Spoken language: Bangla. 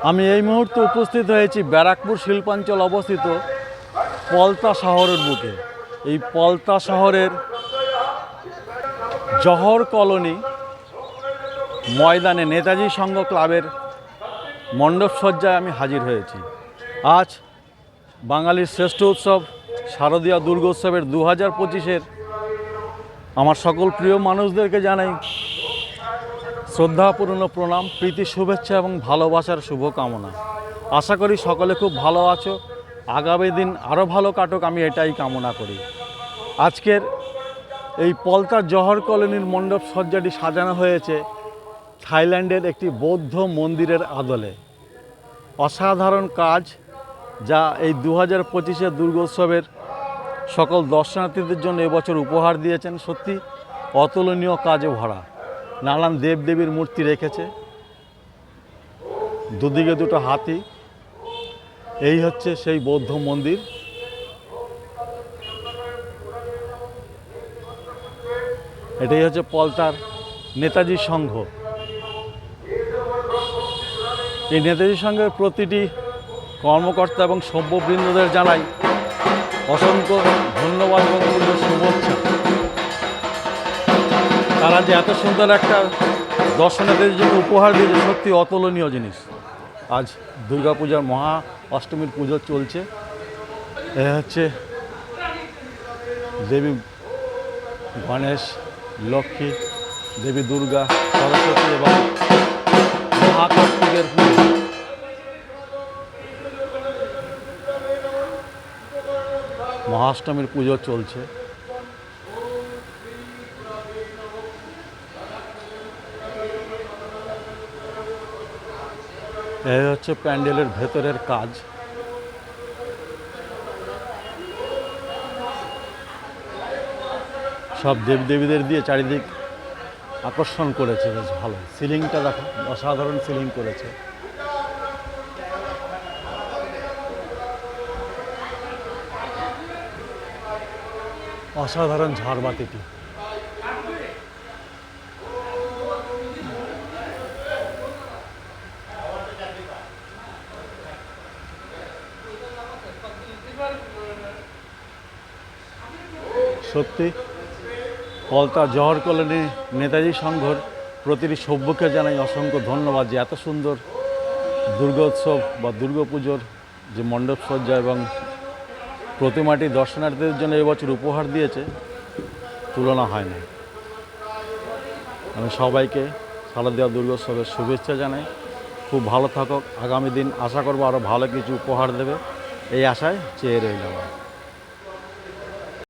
আমি এই মুহূর্তে উপস্থিত হয়েছি ব্যারাকপুর শিল্পাঞ্চল অবস্থিত পলতা শহরের বুকে। এই পলতা শহরের জহর কলোনি ময়দানে নেতাজি সংঘ ক্লাবের মণ্ডপসজ্জায় আমি হাজির হয়েছি। আজ বাঙালির শ্রেষ্ঠ উৎসব শারদীয়া দুর্গোৎসবের 2025-এর আমার সকল প্রিয় মানুষদেরকে জানাই শ্রদ্ধাপূর্ণ প্রণাম, প্রীতি, শুভেচ্ছা এবং ভালোবাসার শুভকামনা। আশা করি সকলে খুব ভালো আছো, আগামী দিন আরও ভালো কাটুক, আমি এটাই কামনা করি। আজকের এই পলতার জহর কলোনির মণ্ডপ সজ্জাটি সাজানো হয়েছে থাইল্যান্ডের একটি বৌদ্ধ মন্দিরের আদলে। অসাধারণ কাজ, যা এই 2025-এর দুর্গোৎসবের সকল দর্শনার্থীদের জন্য এবছর উপহার দিয়েছেন। সত্যি অতুলনীয় কাজে ভরা, নানান দেবদেবীর মূর্তি রেখেছে, দুদিকে দুটো হাতি। এই হচ্ছে সেই বৌদ্ধ মন্দির। এটাই হচ্ছে পলতার নেতাজি সংঘ। এই নেতাজি সংঘের প্রতিটি কর্মকর্তা এবং সভ্যবৃন্দদের জানাই অসংখ্য ধন্যবাদ এবং শুভেচ্ছা। তারা যে এত সুন্দর একটা দর্শনার্থীদের জন্য উপহার দিয়েছে, সত্যি অতুলনীয় জিনিস। আজ দুর্গাপূজার মহা অষ্টমীর পুজো চলছে। এ হচ্ছে দেবী গণেশ, লক্ষ্মী, দেবী দুর্গা, সরস্বতী এবং মহাকার্তিকের পুজো। মহাষ্টমীর পুজো চলছে। এই হচ্ছে প্যান্ডেলের ভেতরের কাজ। সব দেবদেবীদের দিয়ে চারিদিক আকর্ষণ করেছে, বেশ ভালো। সিলিংটা দেখো, অসাধারণ সিলিং করেছে। অসাধারণ ঝাড়বাতিটি। সত্যি পলতা জহর কলোনি নেতাজি সংঘর প্রতিটি সভ্যকে জানাই অসংখ্য ধন্যবাদ, যে এত সুন্দর দুর্গোৎসব বা দুর্গাপুজোর যে মণ্ডপ সজ্জা এবং প্রতিমাটি দর্শনার্থীদের জন্য এবছর উপহার দিয়েছে, তুলনা হয় না। আমি সবাইকে শারদীয়া দুর্গোৎসবের শুভেচ্ছা জানাই। খুব ভালো থাকুক, আগামী দিন আশা করবো আরও ভালো কিছু উপহার দেবে, এই আশায় চেয়ে রইলাম।